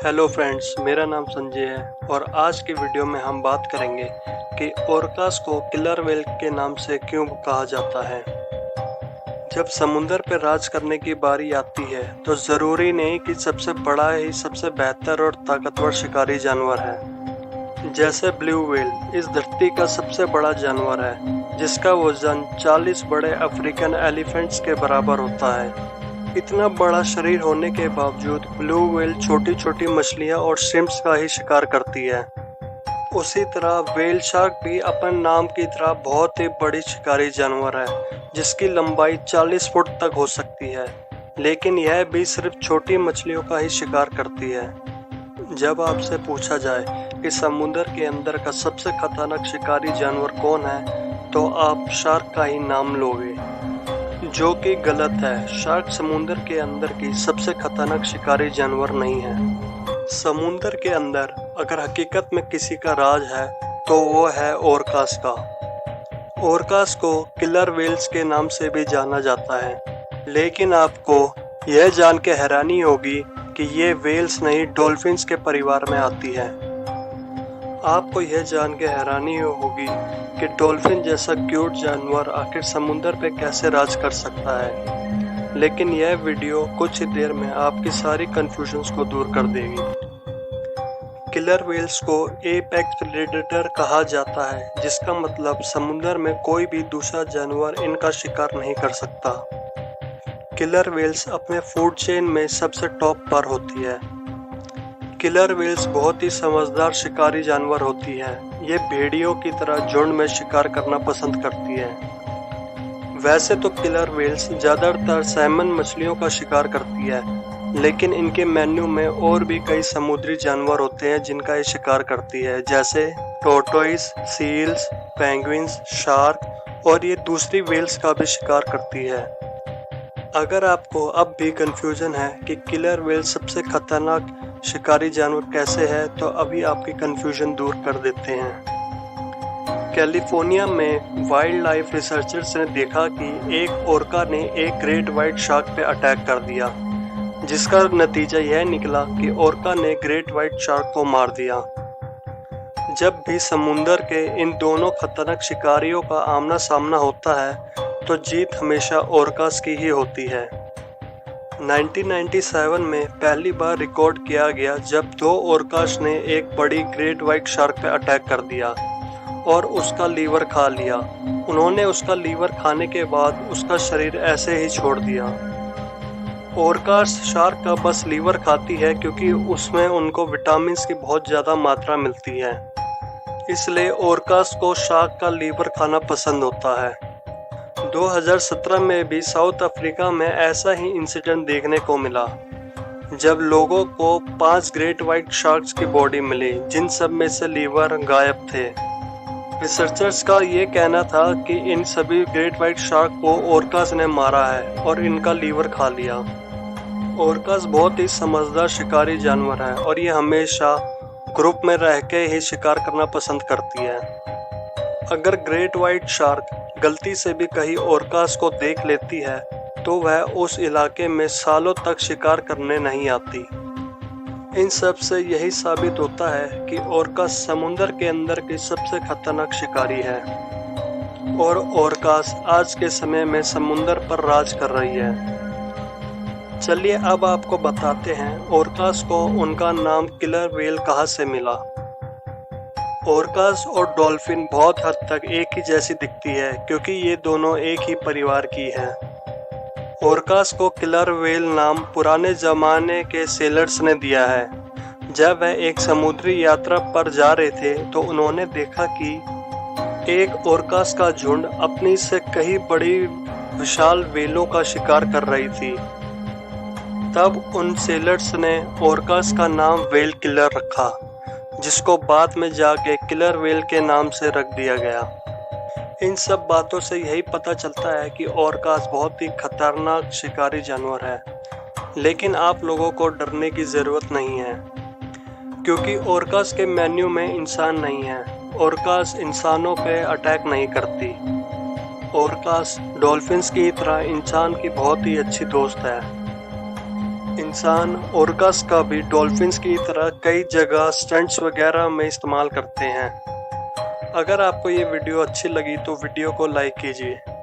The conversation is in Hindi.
हेलो फ्रेंड्स, मेरा नाम संजय है और आज की वीडियो में हम बात करेंगे कि ओरकास को किलर व्हेल के नाम से क्यों कहा जाता है। जब समुंदर पर राज करने की बारी आती है तो ज़रूरी नहीं कि सबसे बड़ा ही सबसे बेहतर और ताकतवर शिकारी जानवर है। जैसे ब्लू व्हेल इस धरती का सबसे बड़ा जानवर है, जिसका वजन 40 बड़े अफ्रीकन एलिफेंट्स के बराबर होता है। इतना बड़ा शरीर होने के बावजूद ब्लू व्हेल छोटी छोटी मछलियां और श्रिम्प्स का ही शिकार करती है। उसी तरह व्हेल शार्क भी अपन नाम की तरह बहुत ही बड़ी शिकारी जानवर है, जिसकी लंबाई 40 फुट तक हो सकती है, लेकिन यह भी सिर्फ छोटी मछलियों का ही शिकार करती है। जब आपसे पूछा जाए कि समुद्र के अंदर का सबसे खतरनाक शिकारी जानवर कौन है, तो आप शार्क का ही नाम लोगे, जो कि गलत है। शार्क समुद्र के अंदर की सबसे खतरनाक शिकारी जानवर नहीं है। समुद्र के अंदर अगर हकीकत में किसी का राज है तो वो है ओरकास का। ओरकास को किलर व्हेल्स के नाम से भी जाना जाता है, लेकिन आपको यह जान के हैरानी होगी कि ये व्हेल्स नहीं डॉल्फिन्स के परिवार में आती है। आपको यह जान के हैरानी होगी कि डॉल्फिन जैसा क्यूट जानवर आखिर समुंदर पे कैसे राज कर सकता है, लेकिन यह वीडियो कुछ ही देर में आपकी सारी कंफ्यूजन्स को दूर कर देगी। किलर व्हेल्स को एपेक्स प्रेडेटर कहा जाता है, जिसका मतलब समुंदर में कोई भी दूसरा जानवर इनका शिकार नहीं कर सकता। किलर व्हेल्स अपने फूड चेन में सबसे टॉप पर होती है। किलर व्हेल्स बहुत ही समझदार शिकारी जानवर होती है। ये भेड़ियों की तरह झुंड में शिकार करना पसंद करती है। वैसे तो किलर व्हेल्स ज़्यादातर सैल्मन मछलियों का शिकार करती है, लेकिन इनके मेन्यू में और भी कई समुद्री जानवर होते हैं जिनका ये शिकार करती है, जैसे टोर्टोइस, सील्स, पेंगुइन्स, शार्क, और ये दूसरी व्हेल्स का भी शिकार करती है। अगर आपको अब भी कंफ्यूजन है कि किलर व्हेल सबसे खतरनाक शिकारी जानवर कैसे है, तो अभी आपकी कंफ्यूजन दूर कर देते हैं। कैलिफोर्निया में वाइल्ड लाइफ रिसर्चर्स ने देखा कि एक ओरका ने एक ग्रेट व्हाइट शार्क पे अटैक कर दिया, जिसका नतीजा यह निकला कि ओरका ने ग्रेट व्हाइट शार्क को मार दिया। जब भी समुंदर के इन दोनों खतरनाक शिकारियों का आमना सामना होता है, तो जीत हमेशा ओरकास की ही होती है। 1997 में पहली बार रिकॉर्ड किया गया जब दो ओरकास ने एक बड़ी ग्रेट व्हाइट शार्क पर अटैक कर दिया और उसका लीवर खा लिया। उन्होंने उसका लीवर खाने के बाद उसका शरीर ऐसे ही छोड़ दिया। ओरकास शार्क का बस लीवर खाती है क्योंकि उसमें उनको विटामिन्स की बहुत ज़्यादा मात्रा मिलती है, इसलिए ओरकास को शार्क का लीवर खाना पसंद होता है। 2017 में भी साउथ अफ्रीका में ऐसा ही इंसिडेंट देखने को मिला, जब लोगों को 5 ग्रेट व्हाइट शार्क्स की बॉडी मिली, जिन सब में से लीवर गायब थे। रिसर्चर्स का ये कहना था कि इन सभी ग्रेट व्हाइट शार्क को ओरकास ने मारा है और इनका लीवर खा लिया। ओरकास बहुत ही समझदार शिकारी जानवर है और ये हमेशा ग्रुप में रह के ही शिकार करना पसंद करती है। अगर ग्रेट व्हाइट शार्क गलती से भी कहीं ओरकास को देख लेती है, तो वह उस इलाके में सालों तक शिकार करने नहीं आती। इन सब से यही साबित होता है कि ओरकास समुंदर के अंदर की सबसे खतरनाक शिकारी है और ओरकास आज के समय में समुंदर पर राज कर रही है। चलिए अब आपको बताते हैं ओरकास को उनका नाम किलर व्हेल कहाँ से मिला। ओरकास और डॉल्फिन बहुत हद तक एक ही जैसी दिखती है, क्योंकि ये दोनों एक ही परिवार की हैं। ओरकास को किलर व्हेल नाम पुराने ज़माने के सेलर्स ने दिया है। जब वह एक समुद्री यात्रा पर जा रहे थे तो उन्होंने देखा कि एक ओरकास का झुंड अपनी से कहीं बड़ी विशाल व्हेलों का शिकार कर रही थी। तब उन सेलर्स ने ओरकास का नाम व्हेल किलर रखा, जिसको बाद में जाके किलर व्हेल के नाम से रख दिया गया। इन सब बातों से यही पता चलता है कि ओरकास बहुत ही खतरनाक शिकारी जानवर है, लेकिन आप लोगों को डरने की ज़रूरत नहीं है, क्योंकि ओरकास के मेन्यू में इंसान नहीं है। ओरकास इंसानों पे अटैक नहीं करती। ओरकास डॉल्फिन्स की तरह इंसान की बहुत ही अच्छी दोस्त है। इंसान ओरकास का भी डॉल्फिन्स की तरह कई जगह स्टंट्स वगैरह में इस्तेमाल करते हैं। अगर आपको ये वीडियो अच्छी लगी तो वीडियो को लाइक कीजिए।